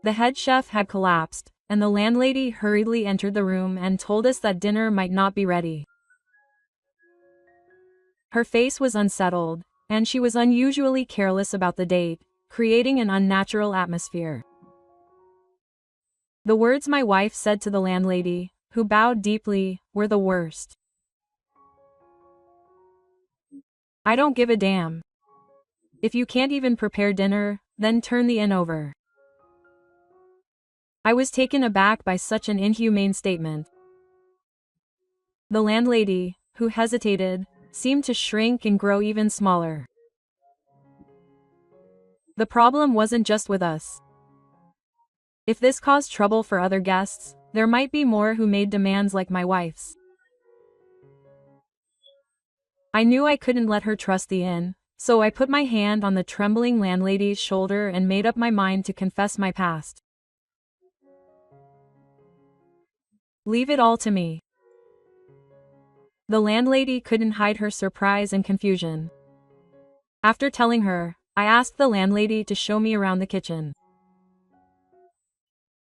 The head chef had collapsed, and the landlady hurriedly entered the room and told us that dinner might not be ready. Her face was unsettled, and she was unusually careless about the date, creating an unnatural atmosphere. The words my wife said to the landlady, who bowed deeply, were the worst. "I don't give a damn. If you can't even prepare dinner, then turn the inn over." I was taken aback by such an inhumane statement. The landlady, who hesitated, seemed to shrink and grow even smaller. The problem wasn't just with us. If this caused trouble for other guests, there might be more who made demands like my wife's. I knew I couldn't let her trust the inn, so I put my hand on the trembling landlady's shoulder and made up my mind to confess my past. "Leave it all to me." The landlady couldn't hide her surprise and confusion. After telling her, I asked the landlady to show me around the kitchen.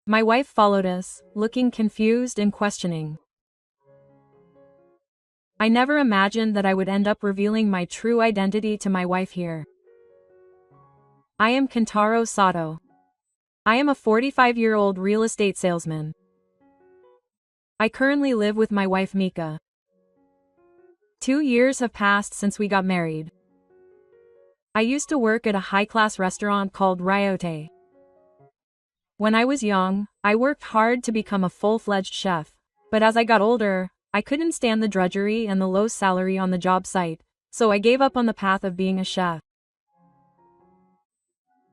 My wife followed us, looking confused and questioning. I never imagined that I would end up revealing my true identity to my wife here. I am Kentaro Sato. I am a 45-year-old real estate salesman. I currently live with my wife Mika. 2 years have passed since we got married. I used to work at a high-class restaurant called Ryote. When I was young, I worked hard to become a full-fledged chef, but as I got older, I couldn't stand the drudgery and the low salary on the job site, so I gave up on the path of being a chef.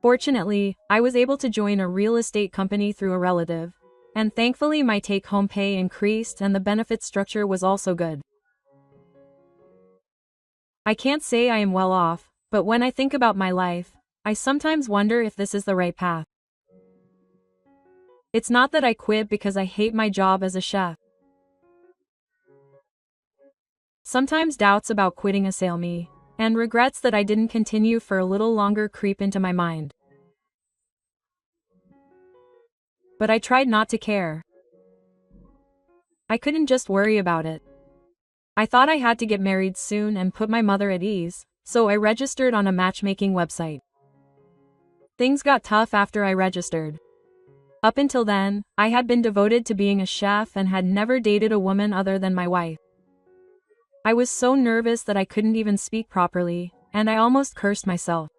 Fortunately, I was able to join a real estate company through a relative, and thankfully my take-home pay increased and the benefit structure was also good. I can't say I am well off, but when I think about my life, I sometimes wonder if this is the right path. It's not that I quit because I hate my job as a chef. Sometimes doubts about quitting assail me, and regrets that I didn't continue for a little longer creep into my mind. But I tried not to care. I couldn't just worry about it. I thought I had to get married soon and put my mother at ease, so I registered on a matchmaking website. Things got tough after I registered. Up until then, I had been devoted to being a chef and had never dated a woman other than my wife. I was so nervous that I couldn't even speak properly, and I almost cursed myself.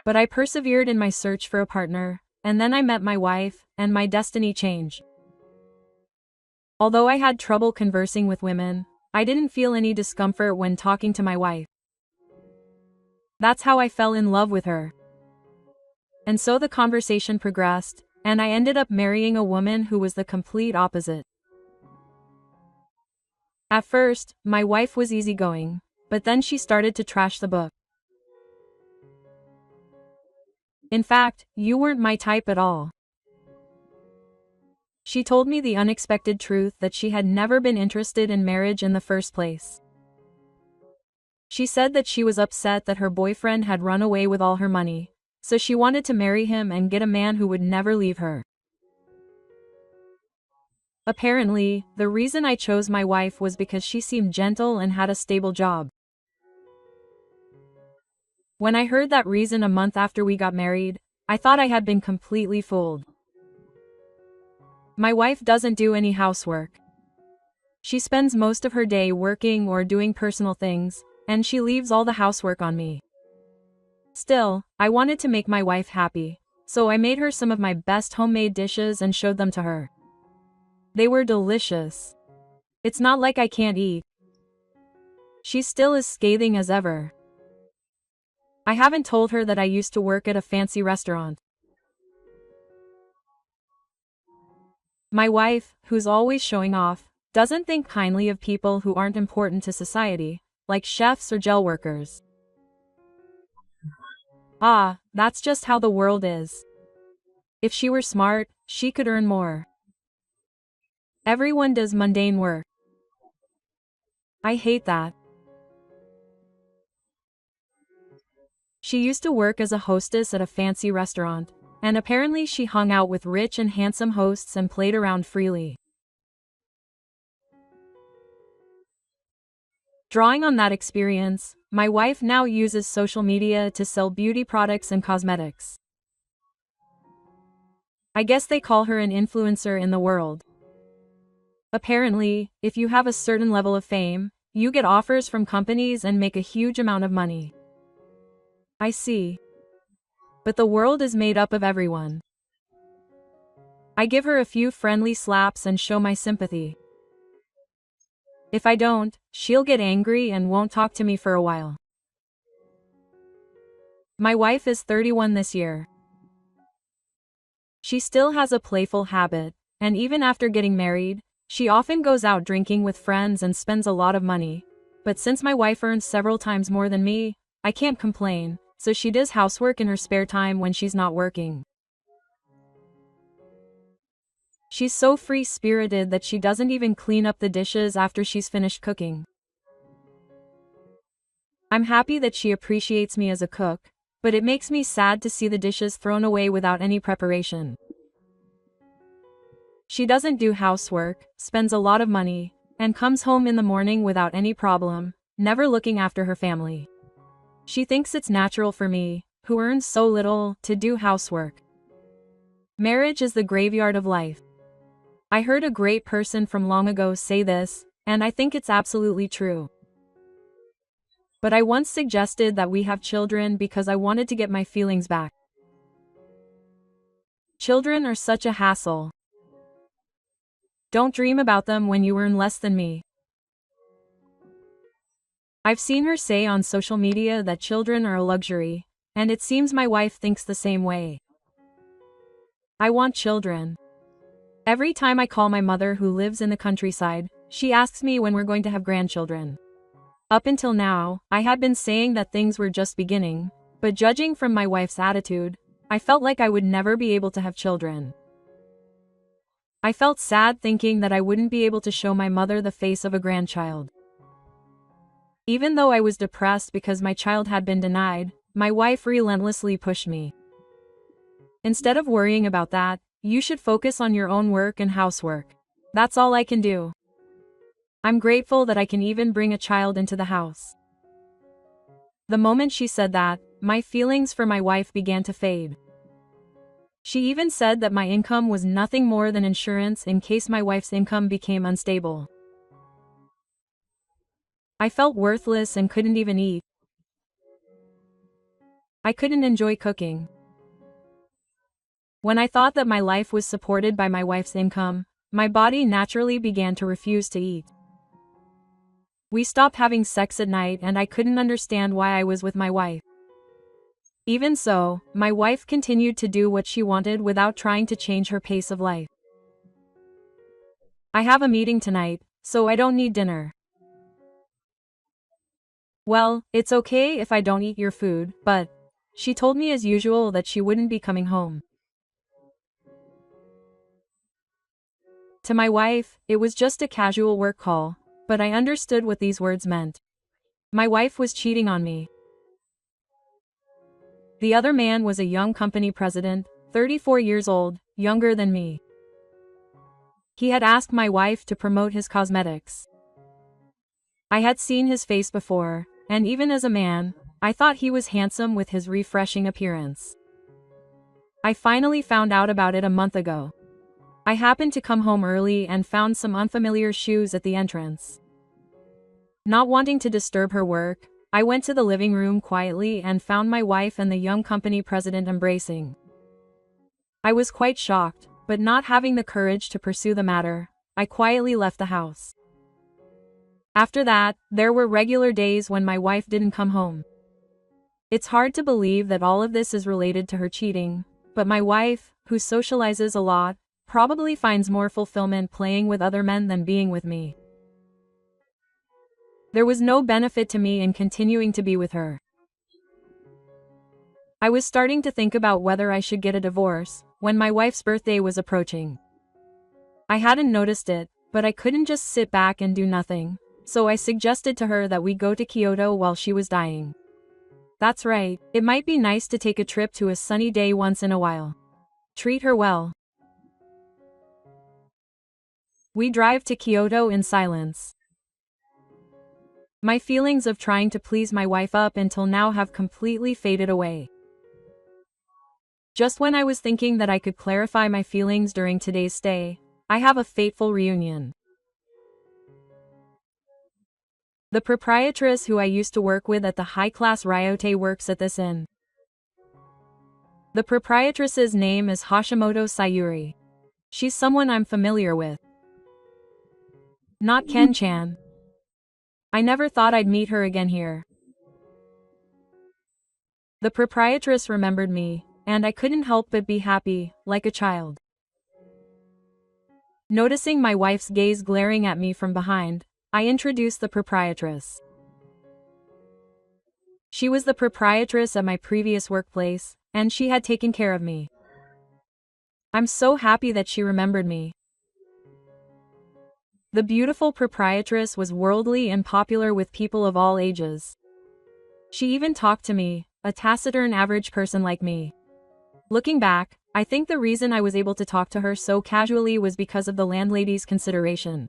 But I persevered in my search for a partner, and then I met my wife, and my destiny changed. Although I had trouble conversing with women, I didn't feel any discomfort when talking to my wife. That's how I fell in love with her. And so the conversation progressed, and I ended up marrying a woman who was the complete opposite. At first, my wife was easygoing, but then she started to trash the book. "In fact, you weren't my type at all." She told me the unexpected truth that she had never been interested in marriage in the first place. She said that she was upset that her boyfriend had run away with all her money, so she wanted to marry him and get a man who would never leave her. Apparently, the reason I chose my wife was because she seemed gentle and had a stable job. When I heard that reason a month after we got married, I thought I had been completely fooled. My wife doesn't do any housework. She spends most of her day working or doing personal things, and she leaves all the housework on me. Still, I wanted to make my wife happy, so I made her some of my best homemade dishes and showed them to her. They were delicious. It's not like I can't eat. She's still as scathing as ever. I haven't told her that I used to work at a fancy restaurant. My wife, who's always showing off, doesn't think kindly of people who aren't important to society, like chefs or gel workers. Ah, that's just how the world is. If she were smart, she could earn more. Everyone does mundane work. I hate that. She used to work as a hostess at a fancy restaurant, and apparently she hung out with rich and handsome hosts and played around freely. Drawing on that experience, my wife now uses social media to sell beauty products and cosmetics. I guess they call her an influencer in the world. Apparently, if you have a certain level of fame, you get offers from companies and make a huge amount of money. I see. But the world is made up of everyone. I give her a few friendly slaps and show my sympathy. If I don't, she'll get angry and won't talk to me for a while. My wife is 31 this year. She still has a playful habit, and even after getting married, she often goes out drinking with friends and spends a lot of money. But since my wife earns several times more than me, I can't complain, so she does housework in her spare time when she's not working. She's so free-spirited that she doesn't even clean up the dishes after she's finished cooking. I'm happy that she appreciates me as a cook, but it makes me sad to see the dishes thrown away without any preparation. She doesn't do housework, spends a lot of money, and comes home in the morning without any problem, never looking after her family. She thinks it's natural for me, who earns so little, to do housework. Marriage is the graveyard of life. I heard a great person from long ago say this, and I think it's absolutely true. But I once suggested that we have children because I wanted to get my feelings back. Children are such a hassle. Don't dream about them when you earn less than me. I've seen her say on social media that children are a luxury, and it seems my wife thinks the same way. I want children. Every time I call my mother who lives in the countryside, she asks me when we're going to have grandchildren. Up until now, I had been saying that things were just beginning, but judging from my wife's attitude, I felt like I would never be able to have children. I felt sad thinking that I wouldn't be able to show my mother the face of a grandchild. Even though I was depressed because my child had been denied, my wife relentlessly pushed me. Instead of worrying about that, you should focus on your own work and housework. That's all I can do. I'm grateful that I can even bring a child into the house. The moment she said that, my feelings for my wife began to fade. She even said that my income was nothing more than insurance in case my wife's income became unstable. I felt worthless and couldn't even eat. I couldn't enjoy cooking. When I thought that my life was supported by my wife's income, my body naturally began to refuse to eat. We stopped having sex at night and I couldn't understand why I was with my wife. Even so, my wife continued to do what she wanted without trying to change her pace of life. I have a meeting tonight, so I don't need dinner. Well, it's okay if I don't eat your food, but she told me as usual that she wouldn't be coming home. To my wife, it was just a casual work call, but I understood what these words meant. My wife was cheating on me. The other man was a young company president, 34 years old, younger than me. He had asked my wife to promote his cosmetics. I had seen his face before, and even as a man, I thought he was handsome with his refreshing appearance. I finally found out about it a month ago. I happened to come home early and found some unfamiliar shoes at the entrance. Not wanting to disturb her work, I went to the living room quietly and found my wife and the young company president embracing. I was quite shocked, but not having the courage to pursue the matter, I quietly left the house. After that, there were regular days when my wife didn't come home. It's hard to believe that all of this is related to her cheating, but my wife, who socializes a lot, probably finds more fulfillment playing with other men than being with me. There was no benefit to me in continuing to be with her. I was starting to think about whether I should get a divorce, when my wife's birthday was approaching. I hadn't noticed it, but I couldn't just sit back and do nothing, so I suggested to her that we go to Kyoto while she was dying. That's right, it might be nice to take a trip to a sunny day once in a while. Treat her well. We drive to Kyoto in silence. My feelings of trying to please my wife up until now have completely faded away. Just when I was thinking that I could clarify my feelings during today's stay, I have a fateful reunion. The proprietress who I used to work with at the high-class Ryote works at this inn. The proprietress's name is Hashimoto Sayuri. She's someone I'm familiar with. Not Ken-chan. I never thought I'd meet her again here. The proprietress remembered me, and I couldn't help but be happy, like a child. Noticing my wife's gaze glaring at me from behind, I introduced the proprietress. She was the proprietress at my previous workplace, and she had taken care of me. I'm so happy that she remembered me. The beautiful proprietress was worldly and popular with people of all ages. She even talked to me, a taciturn average person like me. Looking back, I think the reason I was able to talk to her so casually was because of the landlady's consideration.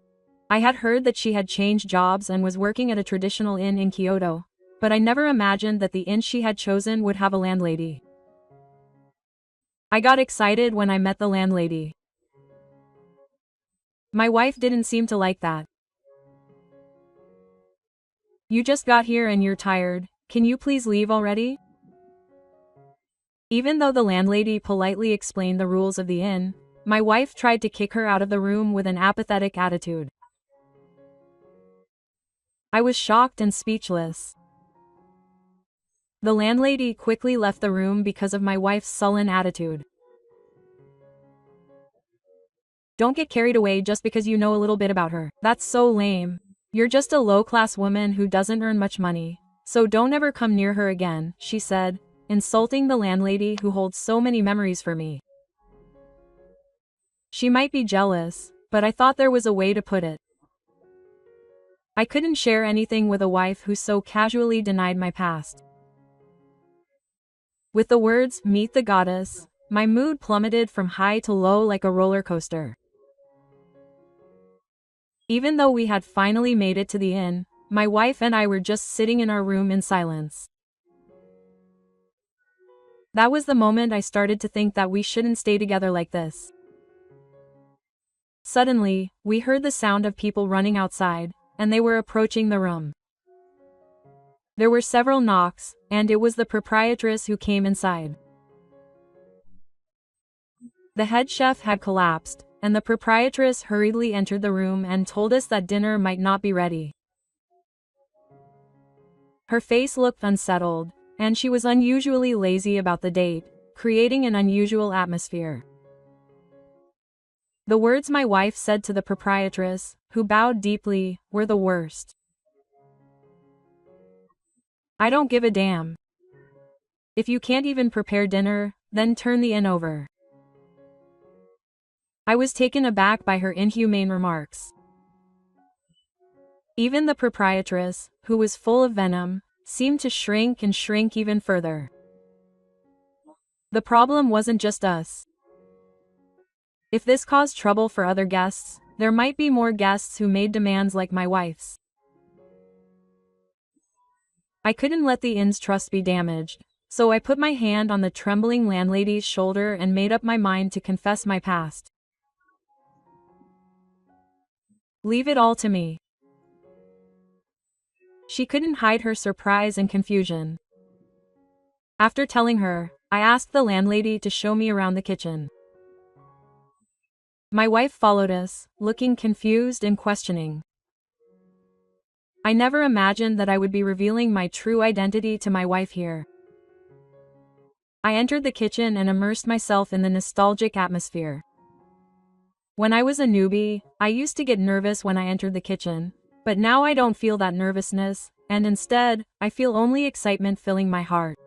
I had heard that she had changed jobs and was working at a traditional inn in Kyoto, but I never imagined that the inn she had chosen would have a landlady. I got excited when I met the landlady. My wife didn't seem to like that. "You just got here and you're tired, can you please leave already?" Even though the landlady politely explained the rules of the inn, my wife tried to kick her out of the room with an apathetic attitude. I was shocked and speechless. The landlady quickly left the room because of my wife's sullen attitude. "Don't get carried away just because you know a little bit about her. That's so lame. You're just a low-class woman who doesn't earn much money, so don't ever come near her again," she said, insulting the landlady who holds so many memories for me. She might be jealous, but I thought there was a way to put it. I couldn't share anything with a wife who so casually denied my past. With the words, "Meet the goddess," my mood plummeted from high to low like a roller coaster. Even though we had finally made it to the inn, my wife and I were just sitting in our room in silence. That was the moment I started to think that we shouldn't stay together like this. Suddenly, we heard the sound of people running outside, and they were approaching the room. There were several knocks, and it was the proprietress who came inside. The head chef had collapsed, and the proprietress hurriedly entered the room and told us that dinner might not be ready. Her face looked unsettled, and she was unusually lazy about the date, creating an unusual atmosphere. The words my wife said to the proprietress, who bowed deeply, were the worst. "I don't give a damn. If you can't even prepare dinner, then turn the inn over." I was taken aback by her inhumane remarks. Even the proprietress, who was full of venom, seemed to shrink and shrink even further. The problem wasn't just us. If this caused trouble for other guests, there might be more guests who made demands like my wife's. I couldn't let the inn's trust be damaged, so I put my hand on the trembling landlady's shoulder and made up my mind to confess my past. "Leave it all to me." She couldn't hide her surprise and confusion. After telling her, I asked the landlady to show me around the kitchen. My wife followed us, looking confused and questioning. I never imagined that I would be revealing my true identity to my wife here. I entered the kitchen and immersed myself in the nostalgic atmosphere. When I was a newbie, I used to get nervous when I entered the kitchen, but now I don't feel that nervousness, and instead, I feel only excitement filling my heart.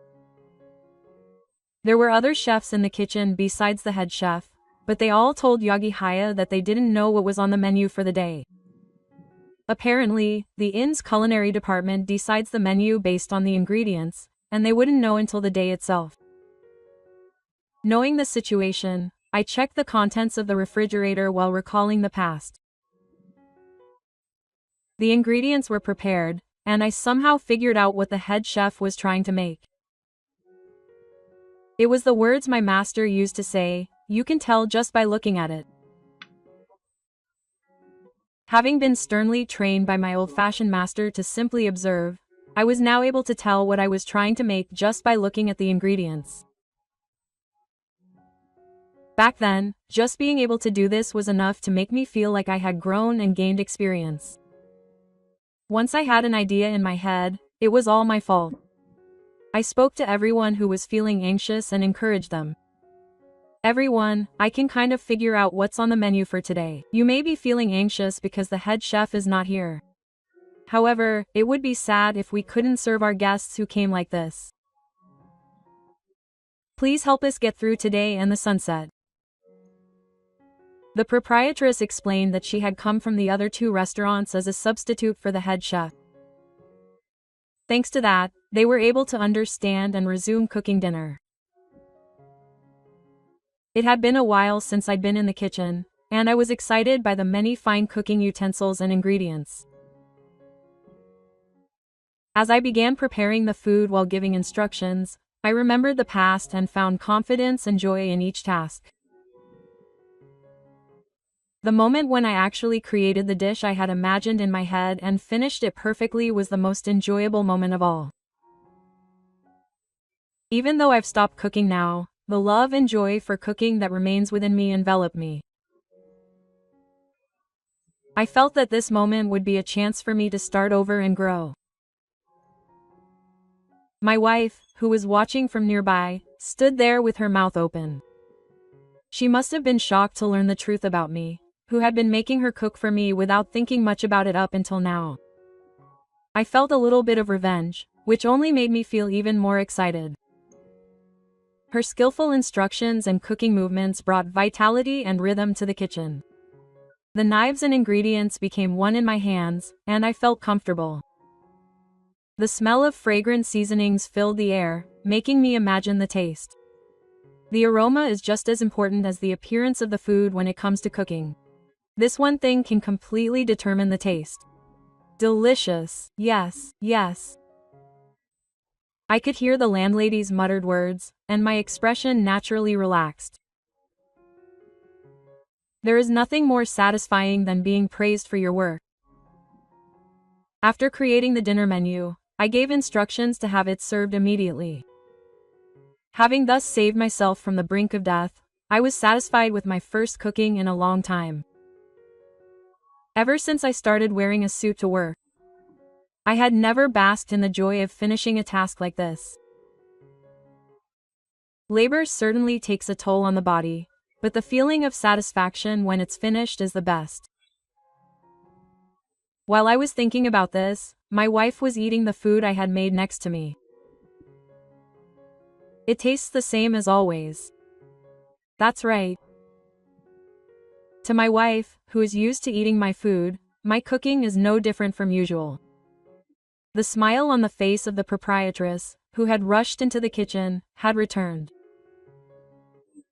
There were other chefs in the kitchen besides the head chef, but they all told Yagihaya that they didn't know what was on the menu for the day. Apparently, the inn's culinary department decides the menu based on the ingredients, and they wouldn't know until the day itself. Knowing the situation, I checked the contents of the refrigerator while recalling the past. The ingredients were prepared, and I somehow figured out what the head chef was trying to make. It was the words my master used to say, "You can tell just by looking at it." Having been sternly trained by my old-fashioned master to simply observe, I was now able to tell what I was trying to make just by looking at the ingredients. Back then, just being able to do this was enough to make me feel like I had grown and gained experience. Once I had an idea in my head, it was all my fault. I spoke to everyone who was feeling anxious and encouraged them. "Everyone, I can kind of figure out what's on the menu for today. You may be feeling anxious because the head chef is not here. However, it would be sad if we couldn't serve our guests who came like this. Please help us get through today and the sunset." The proprietress explained that she had come from the other two restaurants as a substitute for the head chef. Thanks to that, they were able to understand and resume cooking dinner. It had been a while since I'd been in the kitchen, and I was excited by the many fine cooking utensils and ingredients. As I began preparing the food while giving instructions, I remembered the past and found confidence and joy in each task. The moment when I actually created the dish I had imagined in my head and finished it perfectly was the most enjoyable moment of all. Even though I've stopped cooking now, the love and joy for cooking that remains within me enveloped me. I felt that this moment would be a chance for me to start over and grow. My wife, who was watching from nearby, stood there with her mouth open. She must have been shocked to learn the truth about me, who had been making her cook for me without thinking much about it up until now. I felt a little bit of revenge, which only made me feel even more excited. Her skillful instructions and cooking movements brought vitality and rhythm to the kitchen. The knives and ingredients became one in my hands, and I felt comfortable. The smell of fragrant seasonings filled the air, making me imagine the taste. The aroma is just as important as the appearance of the food when it comes to cooking. This one thing can completely determine the taste. Delicious, yes, yes. I could hear the landlady's muttered words, and my expression naturally relaxed. There is nothing more satisfying than being praised for your work. After creating the dinner menu, I gave instructions to have it served immediately. Having thus saved myself from the brink of death, I was satisfied with my first cooking in a long time. Ever since I started wearing a suit to work, I had never basked in the joy of finishing a task like this. Labor certainly takes a toll on the body, but the feeling of satisfaction when it's finished is the best. While I was thinking about this, my wife was eating the food I had made next to me. "It tastes the same as always." That's right. To my wife, who is used to eating my food, my cooking is no different from usual. The smile on the face of the proprietress, who had rushed into the kitchen, had returned.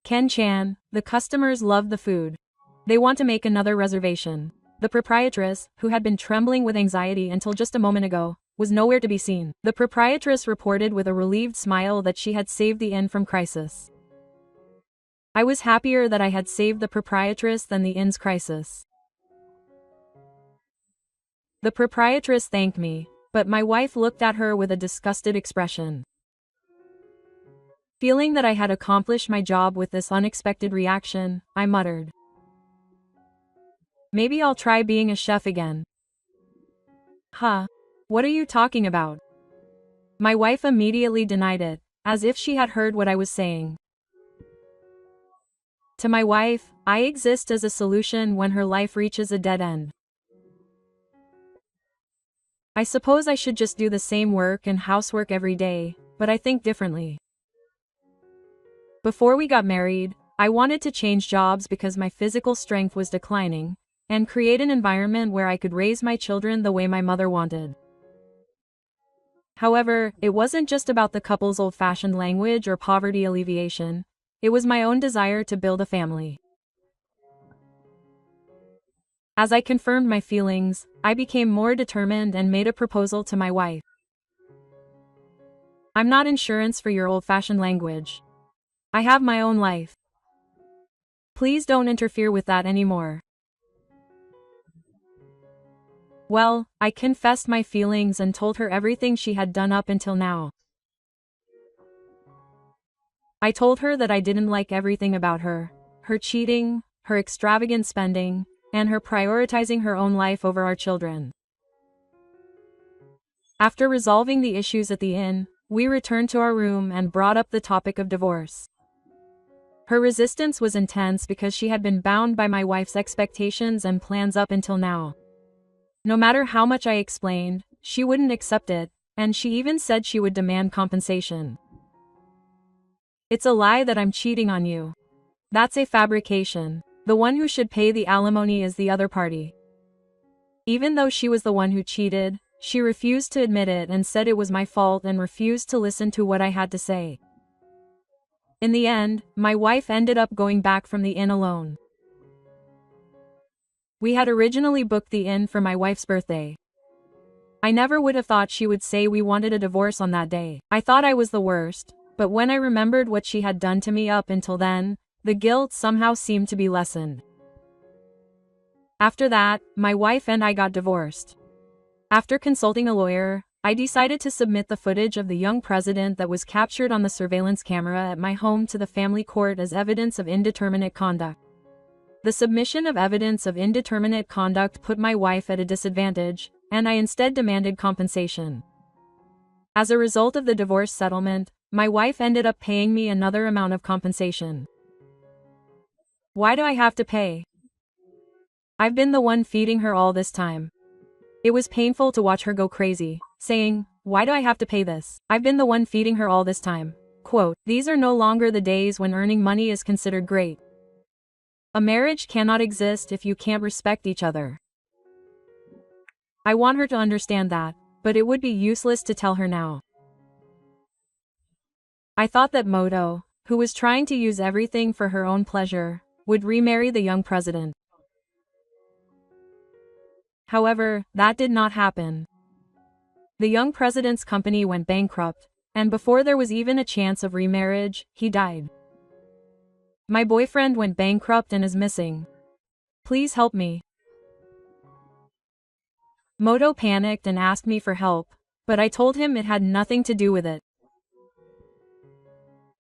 "Ken-chan, the customers loved the food. They want to make another reservation." The proprietress, who had been trembling with anxiety until just a moment ago, was nowhere to be seen. The proprietress reported with a relieved smile that she had saved the inn from crisis. I was happier that I had saved the proprietress than the inn's crisis. The proprietress thanked me, but my wife looked at her with a disgusted expression. Feeling that I had accomplished my job with this unexpected reaction, I muttered, "Maybe I'll try being a chef again." "Huh? What are you talking about?" My wife immediately denied it, as if she had heard what I was saying. To my wife, I exist as a solution when her life reaches a dead end. I suppose I should just do the same work and housework every day, but I think differently. Before we got married, I wanted to change jobs because my physical strength was declining, and create an environment where I could raise my children the way my mother wanted. However, it wasn't just about the couple's old-fashioned language or poverty alleviation. It was my own desire to build a family. As I confirmed my feelings, I became more determined and made a proposal to my wife. I'm not insurance for your old-fashioned language. I have my own life. Please don't interfere with that anymore. Well, I confessed my feelings and told her everything she had done up until now. I told her that I didn't like everything about her cheating, her extravagant spending, and her prioritizing her own life over our children. After resolving the issues at the inn, we returned to our room and brought up the topic of divorce. Her resistance was intense because she had been bound by my wife's expectations and plans up until now. No matter how much I explained, she wouldn't accept it, and she even said she would demand compensation. It's a lie that I'm cheating on you. That's a fabrication. The one who should pay the alimony is the other party. Even though she was the one who cheated, she refused to admit it and said it was my fault and refused to listen to what I had to say. In the end, my wife ended up going back from the inn alone. We had originally booked the inn for my wife's birthday. I never would have thought she would say we wanted a divorce on that day. I thought I was the worst, but when I remembered what she had done to me up until then, the guilt somehow seemed to be lessened. After that, my wife and I got divorced. After consulting a lawyer, I decided to submit the footage of the young president that was captured on the surveillance camera at my home to the family court as evidence of indeterminate conduct. The submission of evidence of indeterminate conduct put my wife at a disadvantage, and I instead demanded compensation. As a result of the divorce settlement, my wife ended up paying me another amount of compensation. Why do I have to pay? I've been the one feeding her all this time. It was painful to watch her go crazy, saying, "Why do I have to pay this? I've been the one feeding her all this time." Quote, "These are no longer the days when earning money is considered great. A marriage cannot exist if you can't respect each other." I want her to understand that, but it would be useless to tell her now. I thought that Moto, who was trying to use everything for her own pleasure, would remarry the young president. However, that did not happen. The young president's company went bankrupt, and before there was even a chance of remarriage, he died. My boyfriend went bankrupt and is missing. Please help me. Moto panicked and asked me for help, but I told him it had nothing to do with it.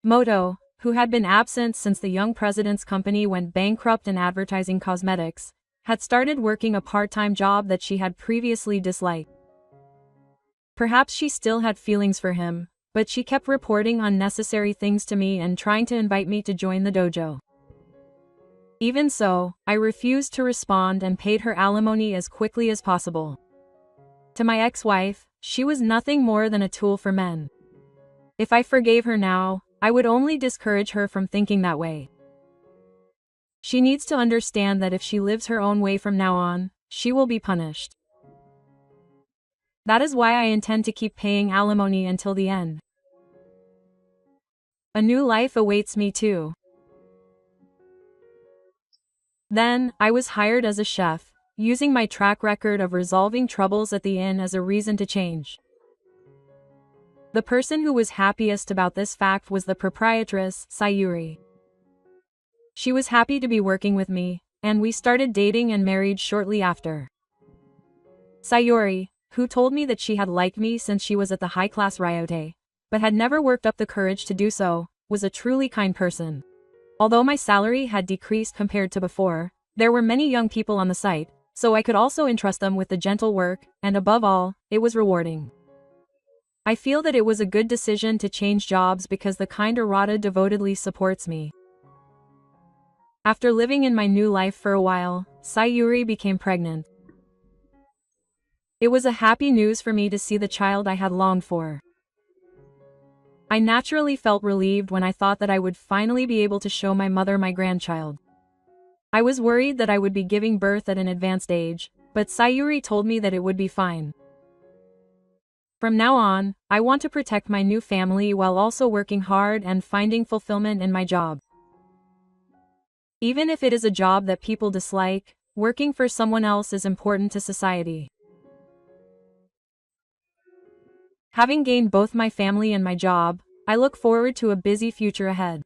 Moto, who had been absent since the young president's company went bankrupt in advertising cosmetics, had started working a part-time job that she had previously disliked. Perhaps she still had feelings for him, but she kept reporting unnecessary things to me and trying to invite me to join the dojo. Even so, I refused to respond and paid her alimony as quickly as possible. To my ex-wife, she was nothing more than a tool for men. If I forgave her now, I would only discourage her from thinking that way. She needs to understand that if she lives her own way from now on, she will be punished. That is why I intend to keep paying alimony until the end. A new life awaits me too. Then, I was hired as a chef, using my track record of resolving troubles at the inn as a reason to change. The person who was happiest about this fact was the proprietress, Sayuri. She was happy to be working with me, and we started dating and married shortly after. Sayuri, who told me that she had liked me since she was at the high-class Ryote, but had never worked up the courage to do so, was a truly kind person. Although my salary had decreased compared to before, there were many young people on the site, so I could also entrust them with the gentle work, and above all, it was rewarding. I feel that it was a good decision to change jobs because the kind Arata devotedly supports me. After living in my new life for a while, Sayuri became pregnant. It was a happy news for me to see the child I had longed for. I naturally felt relieved when I thought that I would finally be able to show my mother my grandchild. I was worried that I would be giving birth at an advanced age, but Sayuri told me that it would be fine. From now on, I want to protect my new family while also working hard and finding fulfillment in my job. Even if it is a job that people dislike, working for someone else is important to society. Having gained both my family and my job, I look forward to a busy future ahead.